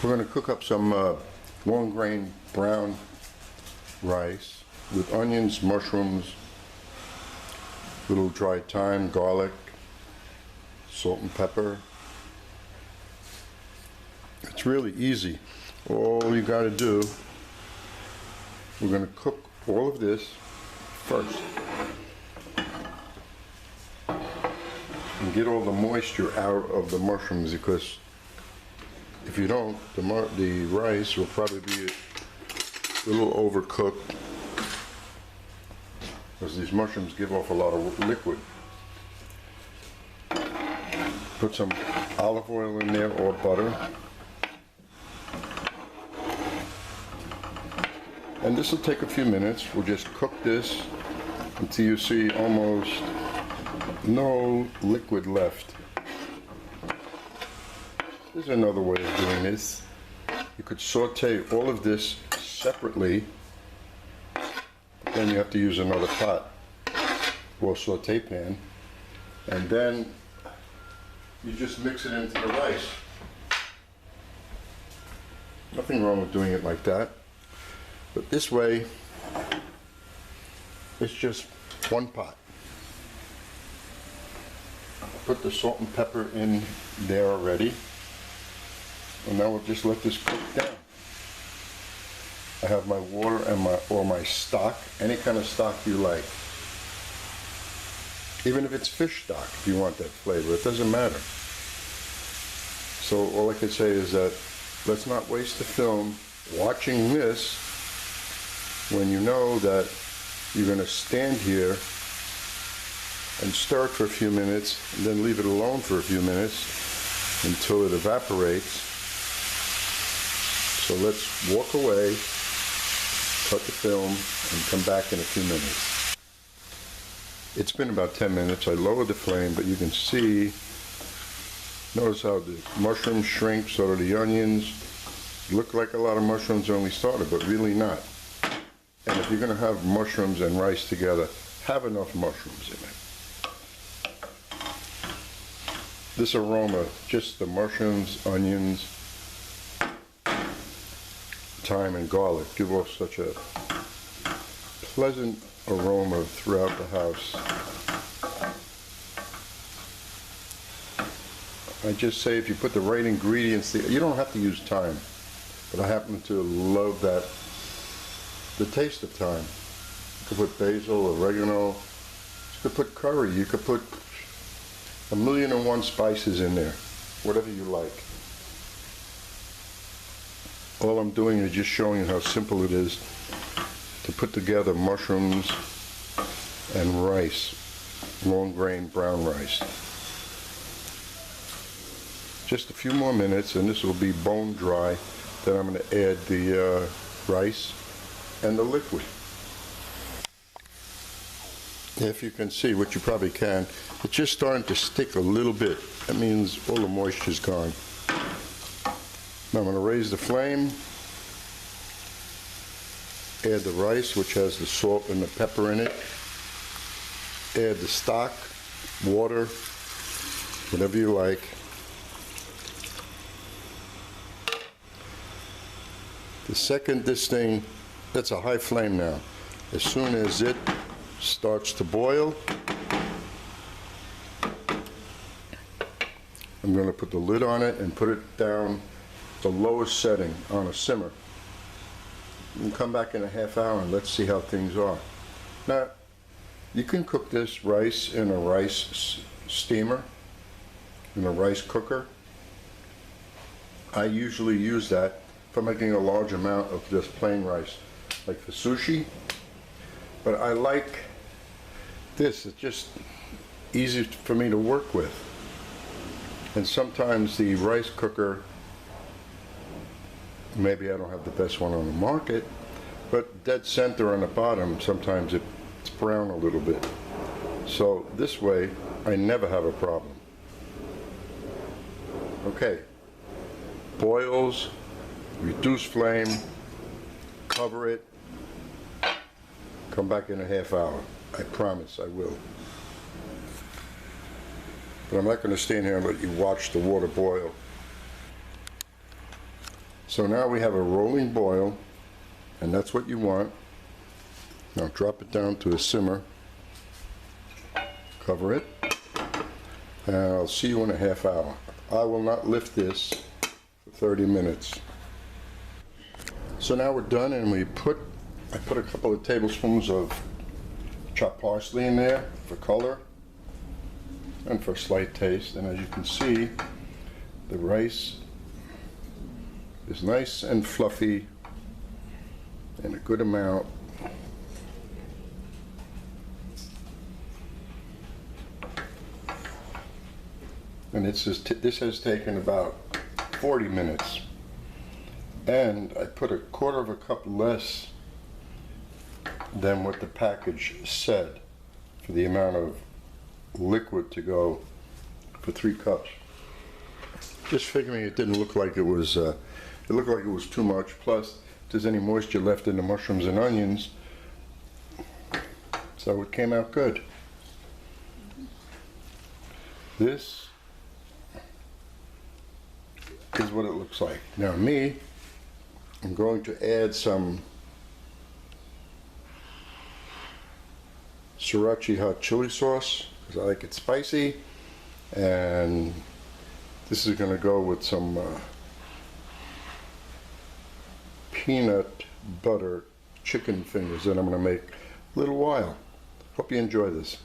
We're going to cook up some long grain brown rice with onions, mushrooms, little dried thyme, garlic, salt and pepper. It's really easy. All you got to do, we're going to cook all of this first and get all the moisture out of the mushrooms, because if you don't, the rice will probably be a little overcooked, because these mushrooms give off a lot of liquid. Put some olive oil in there or butter. And this will take a few minutes. We'll just cook this until you see almost no liquid left. There's another way of doing this. You could saute all of this separately, then you have to use another pot or saute pan, and then you just mix it into the rice. Nothing wrong with doing it like that, but this way it's just one pot. Put the salt and pepper in there already. And now we'll just let this cook down. I have my water and my stock, any kind of stock you like. Even if it's fish stock, if you want that flavor, it doesn't matter. So all I can say is that let's not waste the film watching this when you know that you're going to stand here and stir it for a few minutes and then leave it alone for a few minutes until it evaporates. So let's walk away, cut the film, and come back in a few minutes. It's been about 10 minutes. I lowered the flame, but you can see, notice how the mushrooms shrink, so do the onions. Look like a lot of mushrooms when we started, but really not. And if you're going to have mushrooms and rice together, have enough mushrooms in it. This aroma, just the mushrooms, onions, thyme and garlic, give off such a pleasant aroma throughout the house. I just say if you put the right ingredients, you don't have to use thyme, but I happen to love the taste of thyme. You could put basil, oregano, you could put curry, you could put 1,000,001 spices in there, whatever you like. All I'm doing is just showing you how simple it is to put together mushrooms and rice, long grain brown rice. Just a few more minutes and this will be bone dry. Then I'm going to add the rice and the liquid. If you can see, which you probably can, it's just starting to stick a little bit. That means all the moisture's gone. Now I'm going to raise the flame, add the rice, which has the salt and the pepper in it, add the stock, water, whatever you like. The second this thing, that's a high flame now. As soon as it starts to boil, I'm going to put the lid on it and put it down the lowest setting on a simmer. And come back in a half hour and let's see how things are. Now, you can cook this rice in a rice steamer, in a rice cooker. I usually use that for making a large amount of just plain rice, like for sushi. But I like this, it's just easy for me to work with. And sometimes the rice cooker, maybe I don't have the best one on the market, but dead center on the bottom, sometimes it's brown a little bit. So this way, I never have a problem. Okay, boils, reduce flame, cover it, come back in a half hour. I promise I will. But I'm not going to stand here and let you watch the water boil. So now we have a rolling boil, and that's what you want. Now drop it down to a simmer, cover it, and I'll see you in a half hour. I will not lift this for 30 minutes. So now we're done, and I put a couple of tablespoons of chopped parsley in there for color and for slight taste. And as you can see, the rice is nice and fluffy and a good amount. And this has taken about 40 minutes. And I put a quarter of a cup less than what the package said for the amount of liquid to go for 3 cups. Just figuring it didn't look like it was, it looked like it was too much. Plus, if there's any moisture left in the mushrooms and onions, so it came out good. This is what it looks like. Now I'm going to add some sriracha hot chili sauce because I like it spicy, and this is going to go with some peanut butter chicken fingers that I'm going to make a little while. Hope you enjoy this.